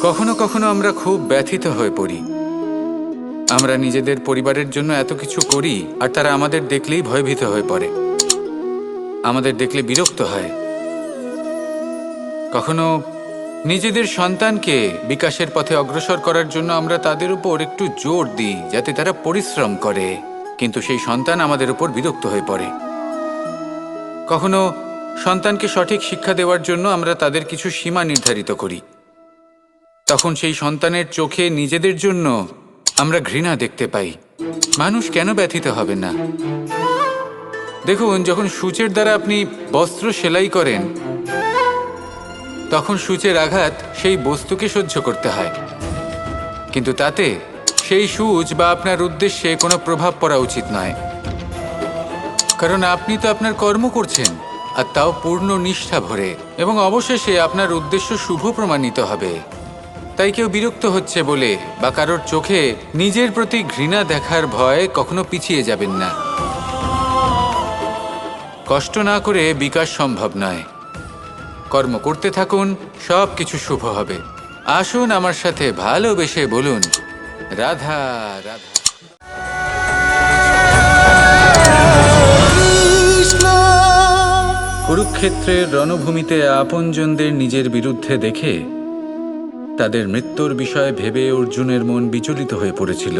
কখনো কখনো আমরা খুব ব্যথিত হয়ে পড়ি। আমরা নিজেদের পরিবারের জন্য এত কিছু করি আর তারা আমাদের দেখলেই ভয়ভীত হয়ে পড়ে, আমাদের দেখলে বিরক্ত হয়। কখনো নিজেদের সন্তানকে বিকাশের পথে অগ্রসর করার জন্য আমরা তাদের উপর একটু জোর দিই যাতে তারা পরিশ্রম করে, কিন্তু সেই সন্তান আমাদের উপর বিরক্ত হয়ে পড়ে। কখনো সন্তানকে সঠিক শিক্ষা দেওয়ার জন্য আমরা তাদের কিছু সীমা নির্ধারিত করি, তখন সেই সন্তানের চোখে নিজেদের জন্য আমরা ঘৃণা দেখতে পাই। মানুষ কেন ব্যথিত হবে না? দেখুন, যখন সূচের দ্বারা আপনি বস্ত্র সেলাই করেন তখন সূচের আঘাত সেই বস্তুকে সহ্য করতে হয়, কিন্তু তাতে সেই সূচ বা আপনার উদ্দেশ্যে কোনো প্রভাব পড়া উচিত নয়, কারণ আপনি তো আপনার কর্ম করছেন, আর তাও পূর্ণ নিষ্ঠা ভরে, এবং অবশেষে আপনার উদ্দেশ্য শুভ প্রমাণিত হবে। তাই কেউ বিরক্ত হচ্ছে বলে বা কারোর চোখে নিজের প্রতি ঘৃণা দেখার ভয় কখনো পিছিয়ে যাবেন না। কষ্ট না করে বিকাশ সম্ভব নয়। কর্ম করতে থাকুন, সব কিছু শুভ হবে। আসুন আমার সাথে ভালোবেসে বলুন, রাধা রাধা। কুরুক্ষেত্রের রণভূমিতে আপনজনদের নিজের বিরুদ্ধে দেখে তাদের মৃত্যুর বিষয়ে ভেবে অর্জুনের মন বিচলিত হয়ে পড়েছিল।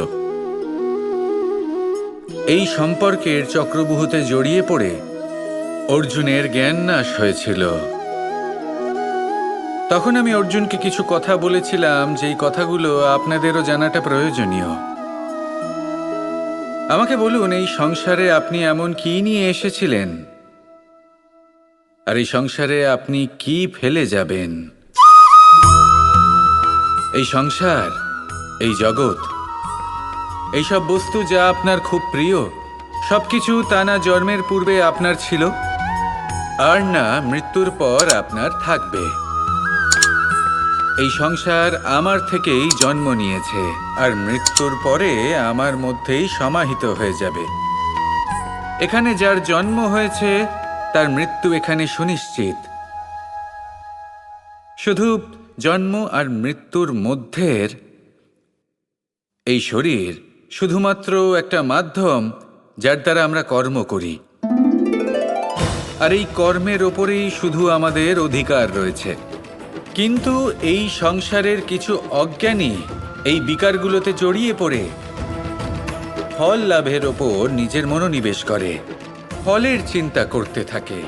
এই সম্পর্কের চক্রবুহুতে জড়িয়ে পড়ে অর্জুনের জ্ঞান নাশ হয়েছিল। তখন আমি অর্জুনকে কিছু কথা বলেছিলাম, যেই কথাগুলো আপনাদেরও জানাটা প্রয়োজনীয়। আমাকে বলুন, এই সংসারে আপনি এমন কি নিয়ে এসেছিলেন, আর এই সংসারে আপনি কি ফেলে যাবেন? এই সংসার, এই জগৎ, এইসব বস্তু যা আপনার খুব প্রিয়, সবকিছু তা না জন্মের পূর্বে আপনার ছিল, আর না মৃত্যুর পর আপনার থাকবে। এই সংসার আমার থেকেই জন্ম নিয়েছে, আর মৃত্যুর পরে আমার মধ্যেই সমাহিত হয়ে যাবে। এখানে যার জন্ম হয়েছে তার মৃত্যু এখানে সুনিশ্চিত। শুধু জন্ম আর মৃত্যুর মধ্যের এই শরীর শুধুমাত্র একটা মাধ্যম যার দ্বারা আমরা কর্ম করি, আর এই কর্মের ওপরেই শুধু আমাদের অধিকার রয়েছে। কিন্তু এই সংসারের কিছু অজ্ঞানী এই বিকারগুলোতে জড়িয়ে পড়ে ফল লাভের ওপর নিজের মনোনিবেশ করে, ফলের চিন্তা করতে থাকে।